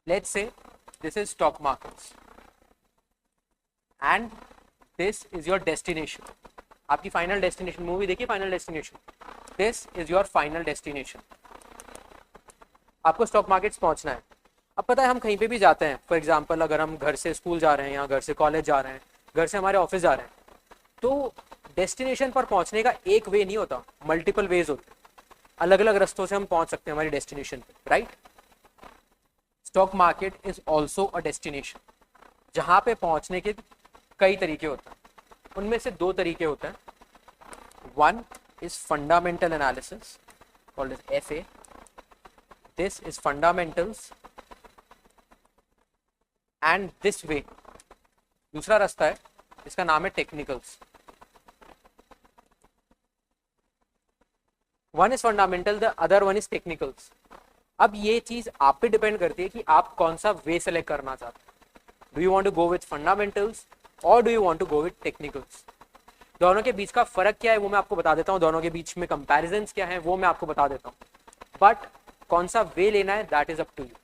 Let's say this is stock markets and this is your destination, आपकी final destination. Movie देखिए final destination, this is your final destination. आपको stock markets पहुंचना है। अब पता है हम कहीं पे भी जाते हैं, फॉर एग्जांपल अगर हम घर से स्कूल जा रहे हैं या घर से कॉलेज जा रहे हैं, घर से हमारे ऑफिस जा रहे हैं, तो डेस्टिनेशन पर पहुंचने का एक वे नहीं होता, मल्टीपल वेज होते हैं। अलग अलग रास्तों से हम पहुंच सकते हैं हमारी डेस्टिनेशन पे, right. Stock market is also a destination, जहां पे पहुंचने के कई तरीके होते हैं। उनमें से दो तरीके होते हैं। One is fundamental analysis called as FA, this is fundamentals and this way. दूसरा रास्ता है, इसका नाम है technicals. One is fundamental, the other one is technicals. अब ये चीज आप पे डिपेंड करती है कि आप कौन सा वे सेलेक्ट करना चाहते हैं। Do you want to go with fundamentals और do you want to go with technicals. दोनों के बीच का फर्क क्या है वो मैं आपको बता देता हूँ, दोनों के बीच में कंपैरिजंस क्या है वो मैं आपको बता देता हूँ। बट कौन सा वे लेना है that is up to you,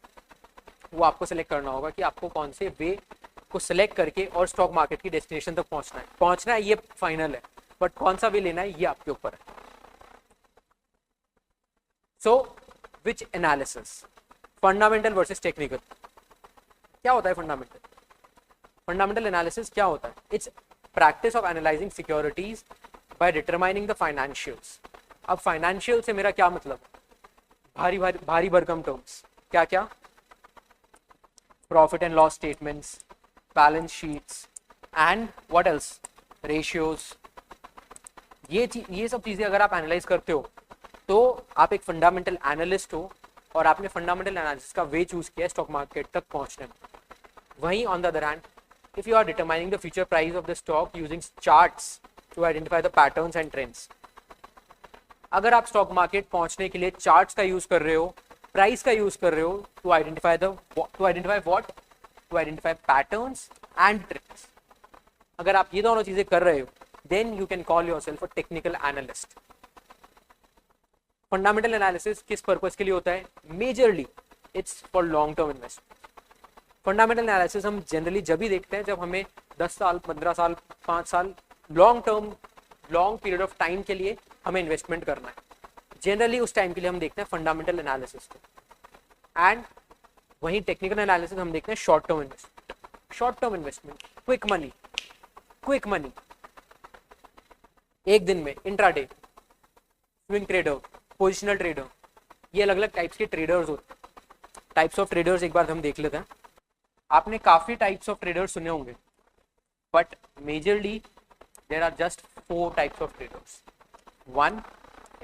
वो आपको सेलेक्ट करना होगा कि आपको कौन से वे को सिलेक्ट करके और स्टॉक मार्केट की डेस्टिनेशन तक पहुंचना है ये फाइनल है, बट कौन सा वे लेना है ये आपके ऊपर है। सो विच एनालिसिस, फंडामेंटल वर्सेस टेक्निकल। क्या होता है फंडामेंटल? फंडामेंटल एनालिसिस क्या होता है? It's practice of analysing securities by determining the financials. अब फाइनेंशियल से मेरा क्या मतलब? भारी भरकम टर्म्स, क्या क्या? Profit and loss statements, balance sheets and what else, ratios. ये सब चीजें अगर आप एनालाइज करते हो तो आप एक फंडामेंटल एनालिस्ट हो और आपने फंडामेंटल एनालिसिस का वे चूज किया स्टॉक मार्केट तक पहुंचने में। वहीं on the other hand, if you are determining the future price of the stock using charts to identify the patterns and trends. अगर आप स्टॉक मार्केट पहुंचने के लिए चार्ट्स का यूज कर रहे हो, प्राइस का यूज कर रहे हो to identify what, to identify patterns and trends. अगर आप ये दोनों चीजें कर रहे हो then you can call yourself a technical analyst. Fundamental analysis किस पर्पस के लिए होता है? Majorly it's for long term investment. Fundamental analysis हम जनरली जब भी देखते हैं जब हमें 10 साल, 15 साल, 5 साल लॉन्ग पीरियड ऑफ टाइम के लिए हमें इन्वेस्टमेंट करना है। जनरली उस टाइम के लिए हम देखते हैं फंडामेंटल एनालिसिस को। एंड वहीं टेक्निकल एनालिसिस हम देखते हैं short term investment, quick money, एक दिन में, intraday, swing trader, positional trader, ये अलग अलग टाइप्स के ट्रेडर्स होते हैं। टाइप्स ऑफ ट्रेडर्स एक बार हम देख लेते हैं। आपने काफी टाइप्स ऑफ ट्रेडर्स सुने होंगे, but majorly there are just 4 types of traders. One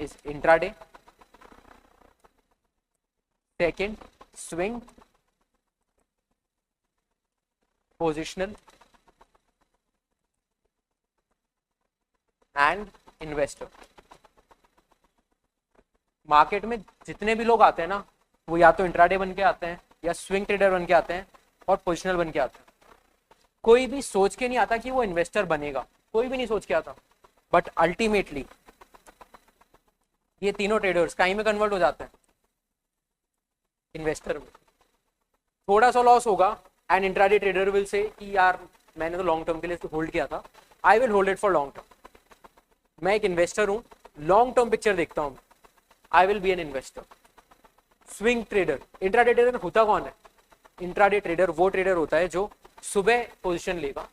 is intraday, second swing, positional and investor. Market में जितने भी लोग आते हैं ना, वो या तो इंट्राडे बन के आते हैं या स्विंग ट्रेडर बन के आते हैं और पोजिशनल बन के आते हैं। कोई भी सोच के नहीं आता कि वो इन्वेस्टर बनेगा, कोई भी नहीं सोच के आता, बट अल्टीमेटली ये तीनों ट्रेडर्स कहीं में कन्वर्ट हो जाते हैं, इन्वेस्टर में। थोड़ा सा लॉस होगा and intraday trader will say कि यार मैंने तो लॉन्ग टर्म के लिए इसको होल्ड किया था, I will hold it for long term. मैं एक इन्वेस्टर हूं, लॉन्ग टर्म पिक्चर देखता हूं, I will be an investor. Swing trader, intraday trader होता कौन है? इंट्राडे ट्रेडर वो ट्रेडर होता है जो सुबह पोजीशन लेगा,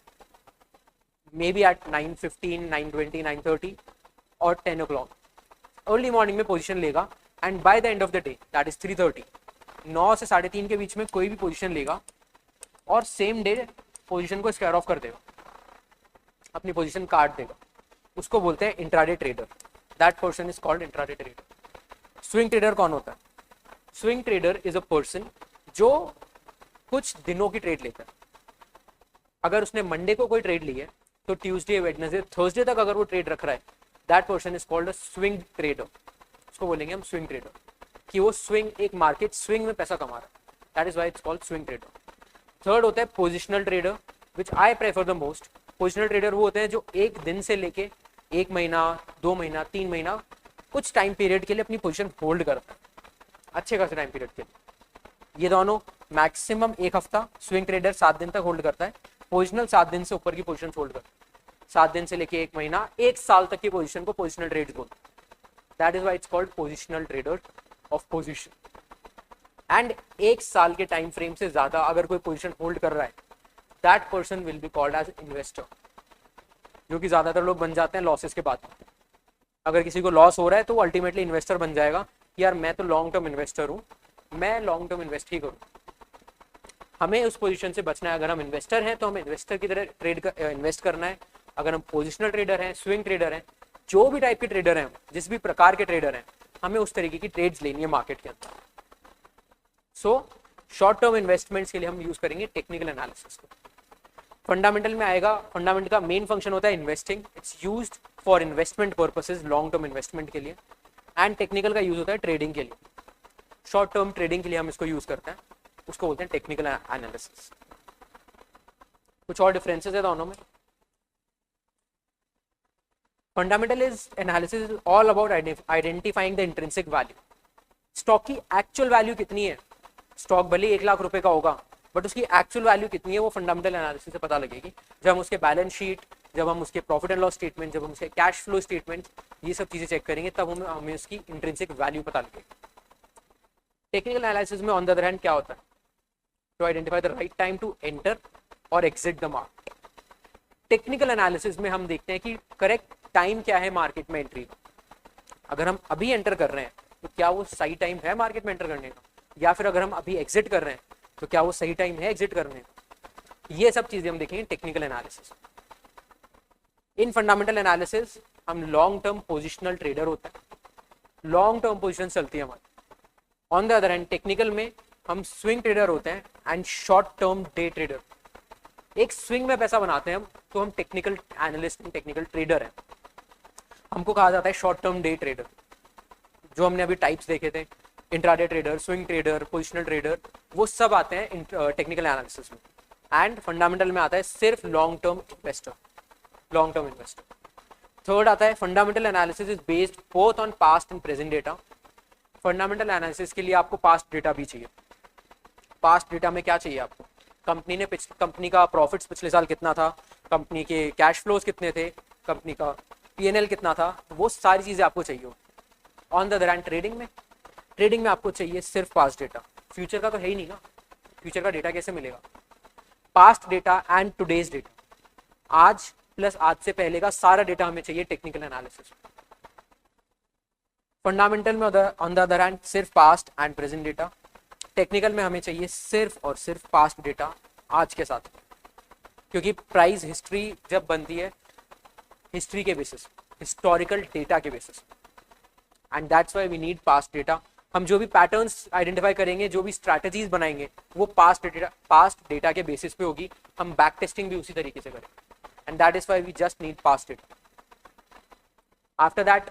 मे बी एट 9:15, 9:20, 9:30 और 10 o'clock अर्ली मॉर्निंग में पोजीशन लेगा and by the end of the day that is 3:30, 9 से 3:30 के बीच में कोई भी पोजीशन लेगा और सेम डे पोजीशन को स्क्वायर ऑफ कर देगा, अपनी पोजीशन काट देगा। उसको बोलते हैं intraday trader. That person is called intraday trader. Swing trader कौन होता है? Swing trader is a person जो कुछ दिनों की ट्रेड लेता है। अगर उसने मंडे को कोई ट्रेड ली है तो ट्यूसडे, वेडनेसडे, थर्सडे तक अगर वो ट्रेड रख रहा है, that person is called a swing trader. उसको बोलेंगे हम स्विंग ट्रेडर, कि वो स्विंग, एक मार्केट स्विंग में पैसा कमा रहा है। That is why it's called swing trader. Third होता है positional trader, which I prefer the most. Positional trader वो होते हैं जो एक दिन से लेके 1 महीना, 2 महीना, 3 महीना, कुछ टाइम पीरियड के लिए अपनी पोजीशन होल्ड करता है, अच्छे खासे टाइम पीरियड के लिए। ये दोनों मैक्सिमम एक हफ्ता, स्विंग ट्रेडर 7 दिन तक होल्ड करता है, पोजिशनल 7 दिन से ऊपर की पोजीशन होल्ड करता है, 7 दिन से लेके 1 महीना 1 साल तक की पोजीशन को पोजिशनल ट्रेड्स बोलते हैं. That is why it's called positional trader of position. And 1 साल के टाइम फ्रेम से ज्यादा अगर कोई पोजीशन होल्ड कर रहा है, that person will be called as investor, जो कि ज्यादातर लोग बन जाते हैं लॉसेस के बाद. अगर किसी को लॉस हो रहा है तो वो अल्टीमेटली इन्वेस्टर बन जाएगा, यार मैं तो लॉन्ग टर्म इन्वेस्टर हूँ, मैं लॉन्ग टर्म इन्वेस्ट ही करूँ. हमें उस पोजीशन से बचना है. अगर हम इन्वेस्टर हैं तो हमें इन्वेस्टर की तरह इन्वेस्ट करना है. अगर हम पोजिशनल ट्रेडर हैं, स्विंग ट्रेडर हैं, जो भी टाइप के ट्रेडर हैं, जिस भी प्रकार के ट्रेडर हैं, हमें उस तरीके की ट्रेड्स लेनी है मार्केट के अंदर. सो शॉर्ट टर्म इन्वेस्टमेंट्स के लिए हम यूज करेंगे टेक्निकल एनालिसिस को. फंडामेंटल में आएगा, फंडामेंटल का मेन फंक्शन होता है investing. It's used for investment purposes, long term investment के लिए. एंड टेक्निकल का यूज होता है ट्रेडिंग के लिए. शॉर्ट टर्म ट्रेडिंग के लिए हम इसको यूज करते हैं, उसको बोलते हैं टेक्निकल एनालिसिस. कुछ और डिफरेंसेस है दोनों में. Fundamental is analysis is all about identifying the intrinsic value. Stock की एक्चुअल वैल्यू कितनी है, स्टॉक भले 1 लाख रुपए का होगा, बट उसकी एक्चुअल वैल्यू कितनी है वो फंडामेंटल एनालिसिस से पता लगेगी. जब हम उसके बैलेंस शीट, जब हम उसके प्रॉफिट एंड लॉस स्टेटमेंट, जब हम उसके कैश फ्लो स्टेटमेंट, ये सब चीजें चेक करेंगे, तब हमें उसकी इंट्रिंसिक वैल्यू पता लगेगी. टेक्निकल एनालिसिस में ऑन द अदर हैंड क्या होता है, to identify the right time to enter और exit the market. Technical analysis में हम देखते हैं कि करेक्ट टाइम क्या है मार्केट में एंट्री. अगर हम अभी एंटर कर रहे हैं तो क्या वो सही टाइम है मार्केट में एंटर करने का, या फिर अगर हम अभी एग्जिट कर रहे हैं तो क्या वो सही टाइम है एग्जिट करने का. ये सब चीजें हम देखेंगे टेक्निकल एनालिसिस. इन फंडामेंटल एनालिसिस हम लॉन्ग टर्म पोजिशनल ट्रेडर होते हैं, लॉन्ग टर्म पोजिशन चलती है हमारी. On the other hand technical में हम स्विंग ट्रेडर होते हैं and short term day trader. एक स्विंग में पैसा बनाते हैं हम, तो हम technical analyst and technical trader हैं. हमको कहा जाता है शॉर्ट टर्म डे ट्रेडर. जो हमने अभी टाइप्स देखे थे, intraday trader, swing trader, positional trader, वो सब आते हैं टेक्निकल एनालिसिस में. एंड फंडामेंटल में आता है सिर्फ long term investor, long term investor. Third आता है fundamental analysis is based both on past and present data. Fundamental analysis के लिए आपको पास्ट डेटा भी चाहिए. पास्ट डेटा में क्या चाहिए आपको, कंपनी का प्रॉफिट्स पिछले साल कितना था, कंपनी के कैश फ्लोज कितने थे, कंपनी का P&L कितना था, वो सारी चीजें आपको चाहिए. On the other hand trading में आपको चाहिए सिर्फ पास्ट डेटा. फ्यूचर का तो है ही नहीं ना, फ्यूचर का डेटा कैसे मिलेगा. Past data and today's data, आज प्लस आज से पहले का सारा डेटा हमें चाहिए टेक्निकल एनालिसिस. फंडामेंटल में ऑन द अदर हैंड सिर्फ past and present data. Technical में हमें चाहिए सिर्फ और सिर्फ पास्ट डेटा आज के साथ, क्योंकि प्राइस हिस्ट्री जब बनती है हिस्ट्री के बेसिस, हिस्टोरिकल डेटा के basis, and that's why we need past data. हम जो भी पैटर्न्स आइडेंटिफाई करेंगे, जो भी स्ट्रैटेजीज बनाएंगे, वो पास्ट डेटा के बेसिस पे होगी. हम बैक टेस्टिंग भी उसी तरीके से करेंगे, and that is why we just need past data. After that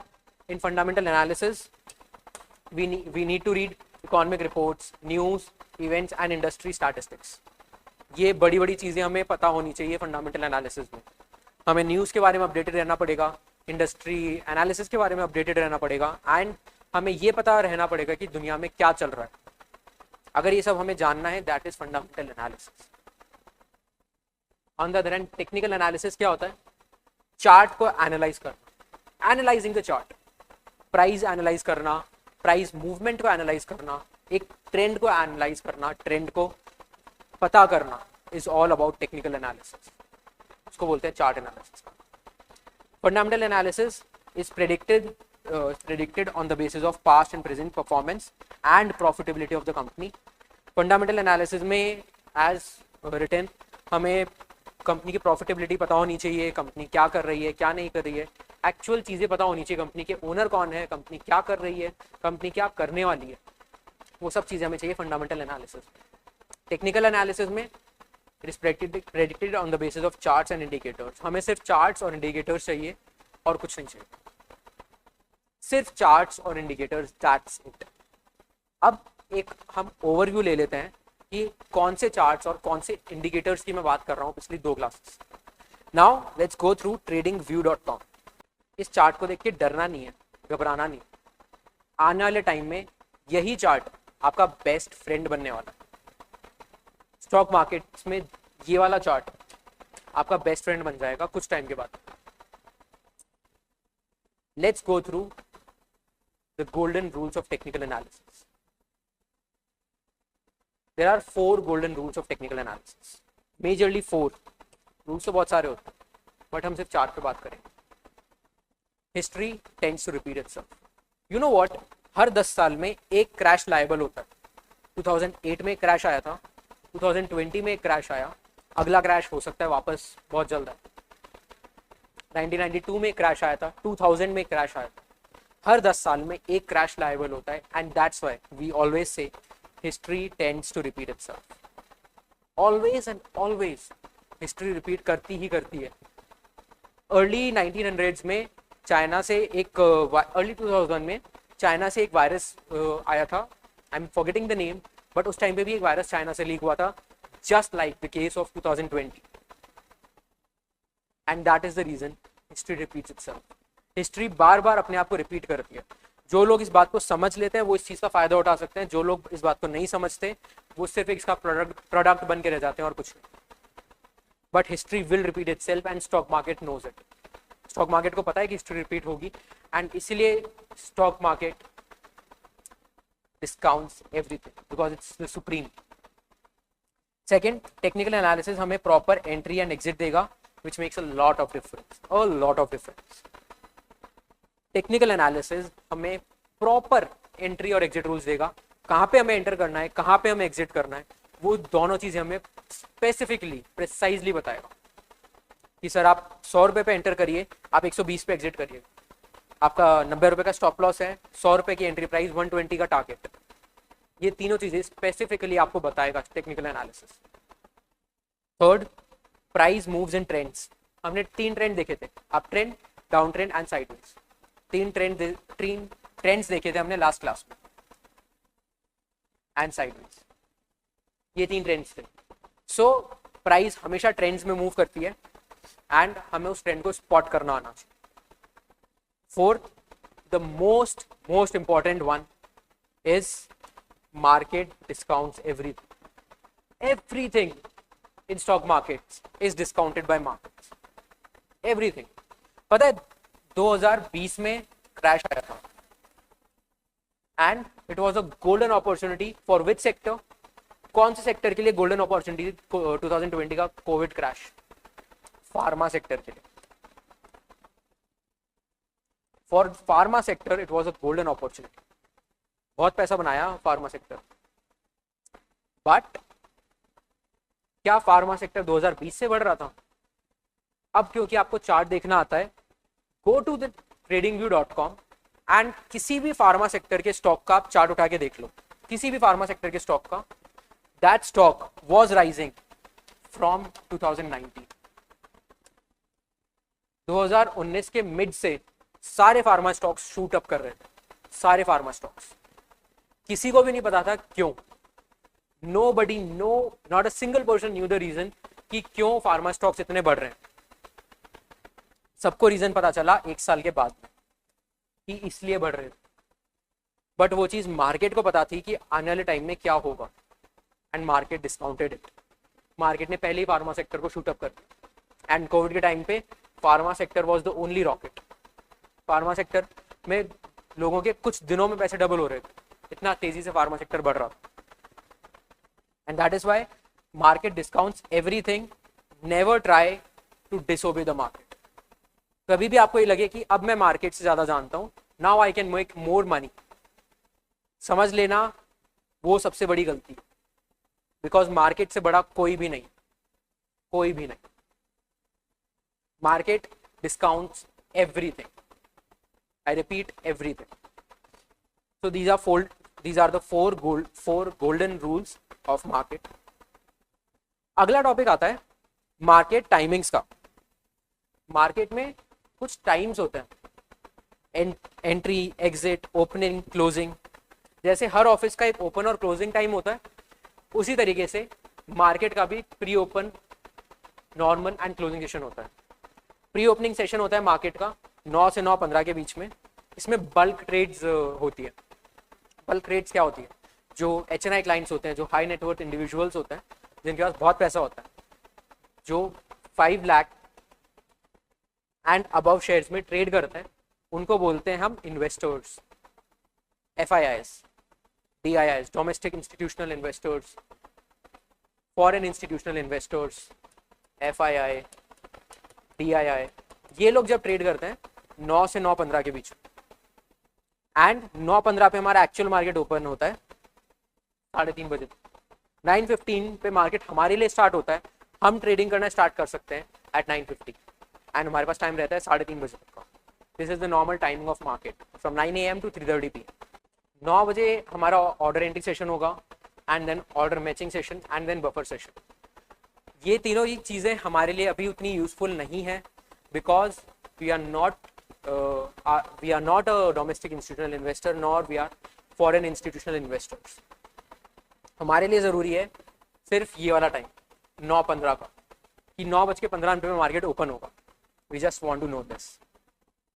in fundamental analysis we need to read economic reports, news, events and industry statistics. ये बड़ी बड़ी चीजें हमें पता होनी चाहिए फंडामेंटल एनालिसिस में. हमें न्यूज़ के बारे में अपडेटेड रहना पड़ेगा, इंडस्ट्री एनालिसिस के बारे में अपडेटेड रहना पड़ेगा, एंड हमें ये पता रहना पड़ेगा कि दुनिया में क्या चल रहा है. अगर ये सब हमें जानना है, that is fundamental analysis. On the other hand technical analysis क्या होता है, चार्ट को एनालाइज करना, analysing the chart, price analyse करना, प्राइस मूवमेंट को एनालाइज करना, एक ट्रेंड को एनालाइज करना, ट्रेंड को पता करना, is all about technical analysis. उसको बोलते हैं chart analysis. Fundamental analysis is predicted on the basis of past and present performance and profitability of the company. Fundamental analysis में एज रिटन हमें कंपनी की प्रॉफिटेबिलिटी पता होनी चाहिए, कंपनी क्या कर रही है, क्या नहीं कर रही है, एक्चुअल चीज़ें पता होनी चाहिए, कंपनी के ओनर कौन है, कंपनी क्या कर रही है, कंपनी क्या करने वाली है, वो सब चीज़ें हमें चाहिए फंडामेंटल एनालिसिस. टेक्निकल एनालिसिस में it is predicted on the basis of charts and indicators. हमें सिर्फ चार्ट्स और इंडिकेटर्स चाहिए और कुछ नहीं चाहिए, सिर्फ चार्ट्स और इंडिकेटर्स, दैट्स इट. अब एक हम ओवरव्यू ले लेते हैं कि कौन से चार्ट्स और कौन से इंडिकेटर्स की मैं बात कर रहा हूँ पिछली 2 classes. Now let's go through tradingview.com. इस चार्ट को देख के डरना नहीं है, घबराना नहीं. आने वाले टाइम में यही चार्ट आपका बेस्ट फ्रेंड बनने वाला है. स्टॉक मार्केट्स में ये वाला चार्ट आपका बेस्ट फ्रेंड बन जाएगा कुछ टाइम के बाद. Let's go through the golden rules of technical analysis. There are 4 golden rules of technical analysis. Majorly 4 rules तो बहुत सारे होते हैं, बट हम सिर्फ 4 पे बात करेंगे. History tends to repeat itself. You know what, हर 10 साल में एक क्रैश लायबल होता है. 2008 में क्रैश आया था, 2020 में एक क्रैश आया, अगला क्रैश हो सकता है वापस बहुत जल्द है. 1992 में क्रैश आया था, 2000 में क्रैश आया था. हर 10 साल में एक क्रैश लायबल होता है, and that's why we always say history tends to repeat itself. Always and always history repeat करती ही करती है. अर्ली 1900s में चाइना से एक अर्ली 2000 में चाइना से एक वायरस आया था. I am forgetting the name, but उस टाइम पे भी एक वायरस चाइना से लीक हुआ था, just like the case of 2020. And that is the reason history repeats itself. History बार बार अपने आप को रिपीट करती है. जो लोग इस बात को समझ लेते हैं वो इस चीज का फायदा उठा सकते हैं. जो लोग इस बात को नहीं समझते वो सिर्फ इसका प्रोडक्ट बन के रह जाते हैं और कुछ नहीं. But history will repeat itself and stock market knows it. Stock market को पता है कि हिस्ट्री रिपीट होगी, एंड इसीलिए stock market discounts everything because it's the supreme. Second, technical analysis हमें प्रॉपर एंट्री एंड एग्जिट देगा, which makes a lot of difference. Technical analysis हमें proper entry और एग्जिट रूल्स देगा. कहाँ पे हमें एंटर करना है, कहाँ पे हमें एग्जिट करना है, वो दोनों चीजें हमें स्पेसिफिकली प्रिसाइजली बताएगा. कि सर आप 100 रुपए पे एंटर करिए, आप 120 पे एग्जिट करिए. आपका 90 रुपए का स्टॉप लॉस है, 100 रुपए की एंट्री प्राइस, 120 का टारगेट. ये तीनों चीजें स्पेसिफिकली आपको बताएगा technical analysis. Third, price moves and trends. हमने 3 ट्रेंड देखे थे, up trend, down trend and sideways. 3 trends देखे थे हमने लास्ट क्लास में, एंड साइडवेज. ये 3 ट्रेंड्स थे. सो प्राइस हमेशा ट्रेंड्स में मूव करती है, एंड हमें उस ट्रेंड को स्पॉट करना आना चाहिए. Fourth, the most important one is market discounts everything in stock markets is discounted by markets. Everything. पता है 2020 में क्रैश आया था, and it was a golden opportunity for which sector? कौन से सेक्टर के लिए गोल्डन अपॉर्चुनिटी 2020 का कोविड क्रैश? फार्मा सेक्टर के लिए. For pharma sector it was a golden opportunity. बहुत पैसा बनाया फार्मा सेक्टर. बट क्या फार्मा सेक्टर 2020 से बढ़ रहा था? अब क्योंकि आपको चार्ट देखना आता है, go to the tradingview.com and किसी भी फार्मा सेक्टर के स्टॉक का आप चार्ट उठा के देख लो. किसी भी फार्मा सेक्टर के स्टॉक का, that stock was rising from 2019. 2019 के मिड से सारे फार्मा स्टॉक्स शूट अप कर रहे थे. सारे फार्मा स्टॉक्स. किसी को भी नहीं पता था क्यों. Nobody, not a single person knew the reason कि क्यों फार्मा स्टॉक्स इतने बढ़ रहे हैं. सबको रीजन पता चला 1 साल के बाद कि इसलिए बढ़ रहे थे. बट वो चीज मार्केट को पता थी कि आने वाले टाइम में क्या होगा, and market discounted it. Market ने पहले ही फार्मा सेक्टर को शूट अप कर दिया, एंड कोविड के टाइम पे pharma sector was the only rocket. Pharma sector में लोगों के कुछ दिनों में पैसे डबल हो रहे थे, इतना तेजी से फार्मा सेक्टर बढ़ रहा था. And that is why market discounts everything. Never try to disobey the market. कभी भी आपको ये लगे कि अब मैं मार्केट से ज्यादा जानता हूं, now I can make more money, समझ लेना वो सबसे बड़ी गलती है. बिकॉज मार्केट से बड़ा कोई भी नहीं. Market discounts everything. I repeat, everything. So these are the four golden rules of market. अगला टॉपिक आता है मार्केट टाइमिंग्स का. मार्केट में कुछ टाइम्स होते हैं, एंट्री, एग्जिट, ओपनिंग, क्लोजिंग. जैसे हर ऑफिस का एक ओपन और क्लोजिंग टाइम होता है, उसी तरीके से मार्केट का भी pre open, normal and closing session होता है. प्री ओपनिंग सेशन होता है मार्केट का 9 से 9:15 के बीच में. इसमें बल्क ट्रेड्स होती है. बल्क ट्रेड्स क्या होती है? जो HNI क्लाइंट्स होते हैं, जो हाई नेटवर्थ इंडिविजुअल्स होते हैं, जिनके पास बहुत पैसा होता है, जो 5 लाख एंड अबव शेयर्स में ट्रेड करते हैं, उनको बोलते हैं हम investors, FIIs, DIIs, domestic institutional investors, foreign institutional investors, FII, DII, ये लोग जब ट्रेड करते हैं 9 से 9:15 के बीच, एंड 9:15 पे हमारा एक्चुअल मार्केट ओपन होता है 3:30 बजे, 9:15 पे मार्केट हमारे लिए स्टार्ट होता है, हम ट्रेडिंग करना स्टार्ट कर सकते हैं एट 9:50 एंड हमारे पास टाइम रहता है 3:30 बजे तक का। This is the normal timing of market from 9 AM to 3:30 PM। 9 बजे हमारा ऑर्डर एंट्री सेशन होगा, and then order matching session, and then buffer session. ये तीनों ही चीज़ें हमारे लिए अभी उतनी यूजफुल नहीं है, because we are not a domestic institutional investor, nor we are foreign institutional investors. हमारे लिए ज़रूरी है सिर्फ ये वाला टाइम 9:15 का, कि 9:15 में मार्केट ओपन होगा। We just want to know this.